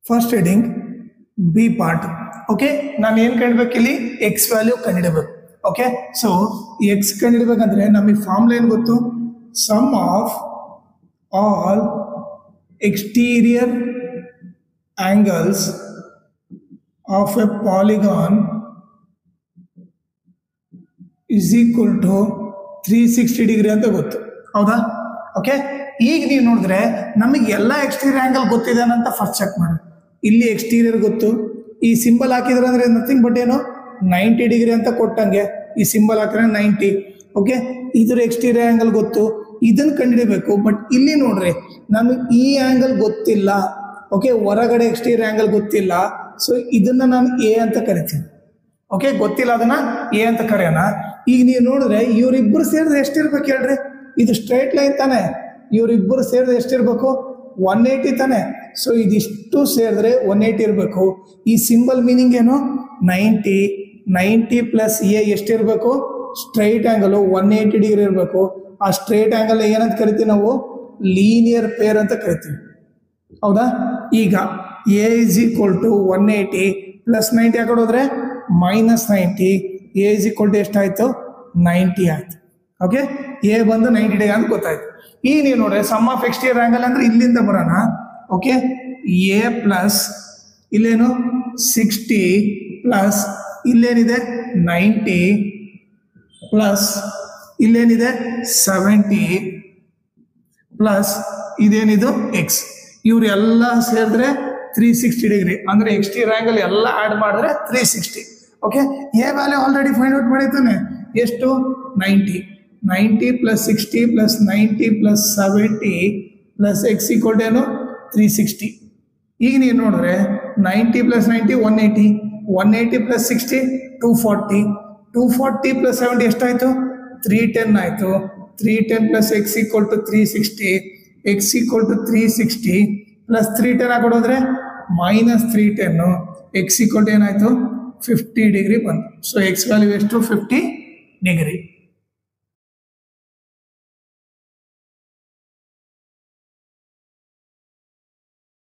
First heading B part. Okay, ನಾನು ಏನು ಕಂಡಿಡ್ಬೇಕು ಇಲ್ಲಿ ಎಕ್ಸ್ ವ್ಯಾಲ್ಯೂ ಕಂಡಿಡಬೇಕು. ಓಕೆ, ಸೊ ಎಕ್ಸ್ ಕಂಡಿಡ್ಬೇಕಂದ್ರೆ ನಮಗೆ ಫಾರ್ಮುಲಾ ಏನು ಗೊತ್ತು? Sum of all exterior angles of a polygon is equal to 360 degree ಅಂತ ಗೊತ್ತು. ಹೌದಾ? ಓಕೆ, ಈಗ ನೀವು ನೋಡಿದ್ರೆ ನಮಗೆ ಎಲ್ಲ ಎಕ್ಸ್ಟೀರಿಯರ್ ಆಂಗಲ್ ಗೊತ್ತಿದೆ ಅಂತ ಫಸ್ಟ್ ಚೆಕ್ ಮಾಡಿ. ಇಲ್ಲಿ ಎಕ್ಸ್ಟೀರಿಯರ್ ಗೊತ್ತು, ಈ ಸಿಂಬಲ್ ಹಾಕಿದ್ರೆ ಅಂದರೆ ನಥಿಂಗ್ ಬಟ್ ಏನು 90 ಡಿಗ್ರಿ ಅಂತ ಕೊಟ್ಟಂಗೆ ಈ ಸಿಂಬಲ್ ಹಾಕಿದ್ರೆ 90. ಓಕೆ, ಇದ್ರ ಎಕ್ಸ್ಟೀರಿಯರ್ ಆಂಗಲ್ ಗೊತ್ತು, ಇದನ್ನು ಕಂಡುಹಿಡಬೇಕು. ಬಟ್ ಇಲ್ಲಿ ನೋಡ್ರಿ ನಮಗೆ ಈ ಆಂಗಲ್ ಗೊತ್ತಿಲ್ಲ. ಓಕೆ, ಹೊರಗಡೆ ಎಕ್ಸ್ಟೀರಿಯರ್ ಆಂಗಲ್ ಗೊತ್ತಿಲ್ಲ. ಸೊ ಇದನ್ನ ನಾನು ಎ ಅಂತ ಕರಿತೀನಿ. ಓಕೆ, ಗೊತ್ತಿಲ್ಲ, ಅದನ್ನ ಎ ಅಂತ ಕರೆಯೋಣ. ಈಗ ನೀವು ನೋಡಿದ್ರೆ ಇವರಿಬ್ಬರು ಸೇರಿದ್ರೆ ಎಷ್ಟಿರ್ಬೇಕು ಹೇಳ್ರಿ? ಇದು ಸ್ಟ್ರೈಟ್ ಲೈನ್ ತಾನೆ, ಇವರಿಬ್ಬರು ಸೇರಿದ್ರೆ ಎಷ್ಟಿರ್ಬೇಕು? 180 ತಾನೆ. ಸೊ ಇದಿಷ್ಟು ಸೇರಿದ್ರೆ 180 ಇರಬೇಕು. ಈ ಸಿಂಬಲ್ ಮೀನಿಂಗ್ ಏನು? 90 ಪ್ಲಸ್ ಎ ಎಷ್ಟಿರಬೇಕು? ಸ್ಟ್ರೈಟ್ ಆಂಗಲ್ 180 ಡಿಗ್ರಿ ಇರಬೇಕು. ಆ ಸ್ಟ್ರೈಟ್ ಆಂಗಲ್ ಏನಂತ ಕರಿತೀವಿ ನಾವು? ಲೀನಿಯರ್ ಪೇರ್ ಅಂತ ಕರಿತೀವಿ. ಹೌದಾ? ಈಗ A is equal to 180 plus 90 ಆ ಕಡೆ ಹೋದ್ರೆ minus 90. A is equal to ಎಷ್ಟಾಯ್ತು? 90 ಆಯ್ತು. ಓಕೆ, ಎ ಬಂದು 90 ಡಿಗ್ರಿ ಅಂತ ಗೊತ್ತಾಯ್ತು. ಈಗ ನೀವು ನೋಡ್ರಿ ಸಮ್ ಆಫ್ ಎಕ್ಸ್ಟೀರಿಯರ್ ಆಂಗಲ್ ಅಂದ್ರೆ ಇಲ್ಲಿಂದ ಬರೋಣ. ಓಕೆ, ಎ ಪ್ಲಸ್ ಇಲ್ಲೇನು 60 ಪ್ಲಸ್ ಇಲ್ಲೇನಿದೆ 90 ಪ್ಲಸ್ ಇಲ್ಲೇನಿದೆ 70 ಪ್ಲಸ್ ಇದೇನಿದು ಎಕ್ಸ್. ಇವರೆಲ್ಲ ಸೇರಿದ್ರೆ 360 ಡಿಗ್ರಿ ಅಂದ್ರೆ ಎಕ್ಸ್ಟೀರಿಯರ್ ಆಂಗಲ್ ಎಲ್ಲ ಆಡ್ ಮಾಡಿದ್ರೆ 360. Okay, A value already find out ಮಾಡಿರ್ತಾನೆ. ಎಷ್ಟು? 90 plus 60 plus 90 plus 70 plus x equal to ಏನು? 360. ಈಗ ನೀವು ನೋಡಿದ್ರೆ 90 ಪ್ಲಸ್ 90 180 ಪ್ಲಸ್ 60 240 ಪ್ಲಸ್ 70 ಎಷ್ಟಾಯಿತು? 310 ಆಯಿತು. 310 plus x equal to 360, x equal to 360 plus 310 ಹಾಕೊಡೋದ್ರೆ ಮೈನಸ್ 310, ಎಕ್ಸ್ ಈಕ್ವಲ್ ಟು ಏನಾಯಿತು? 50 ಡಿಗ್ರಿ ಬಂತು. ಸೊ ಎಕ್ಸ್ ವ್ಯಾಲ್ಯೂ ಎಷ್ಟು? 50 ಡಿಗ್ರಿ.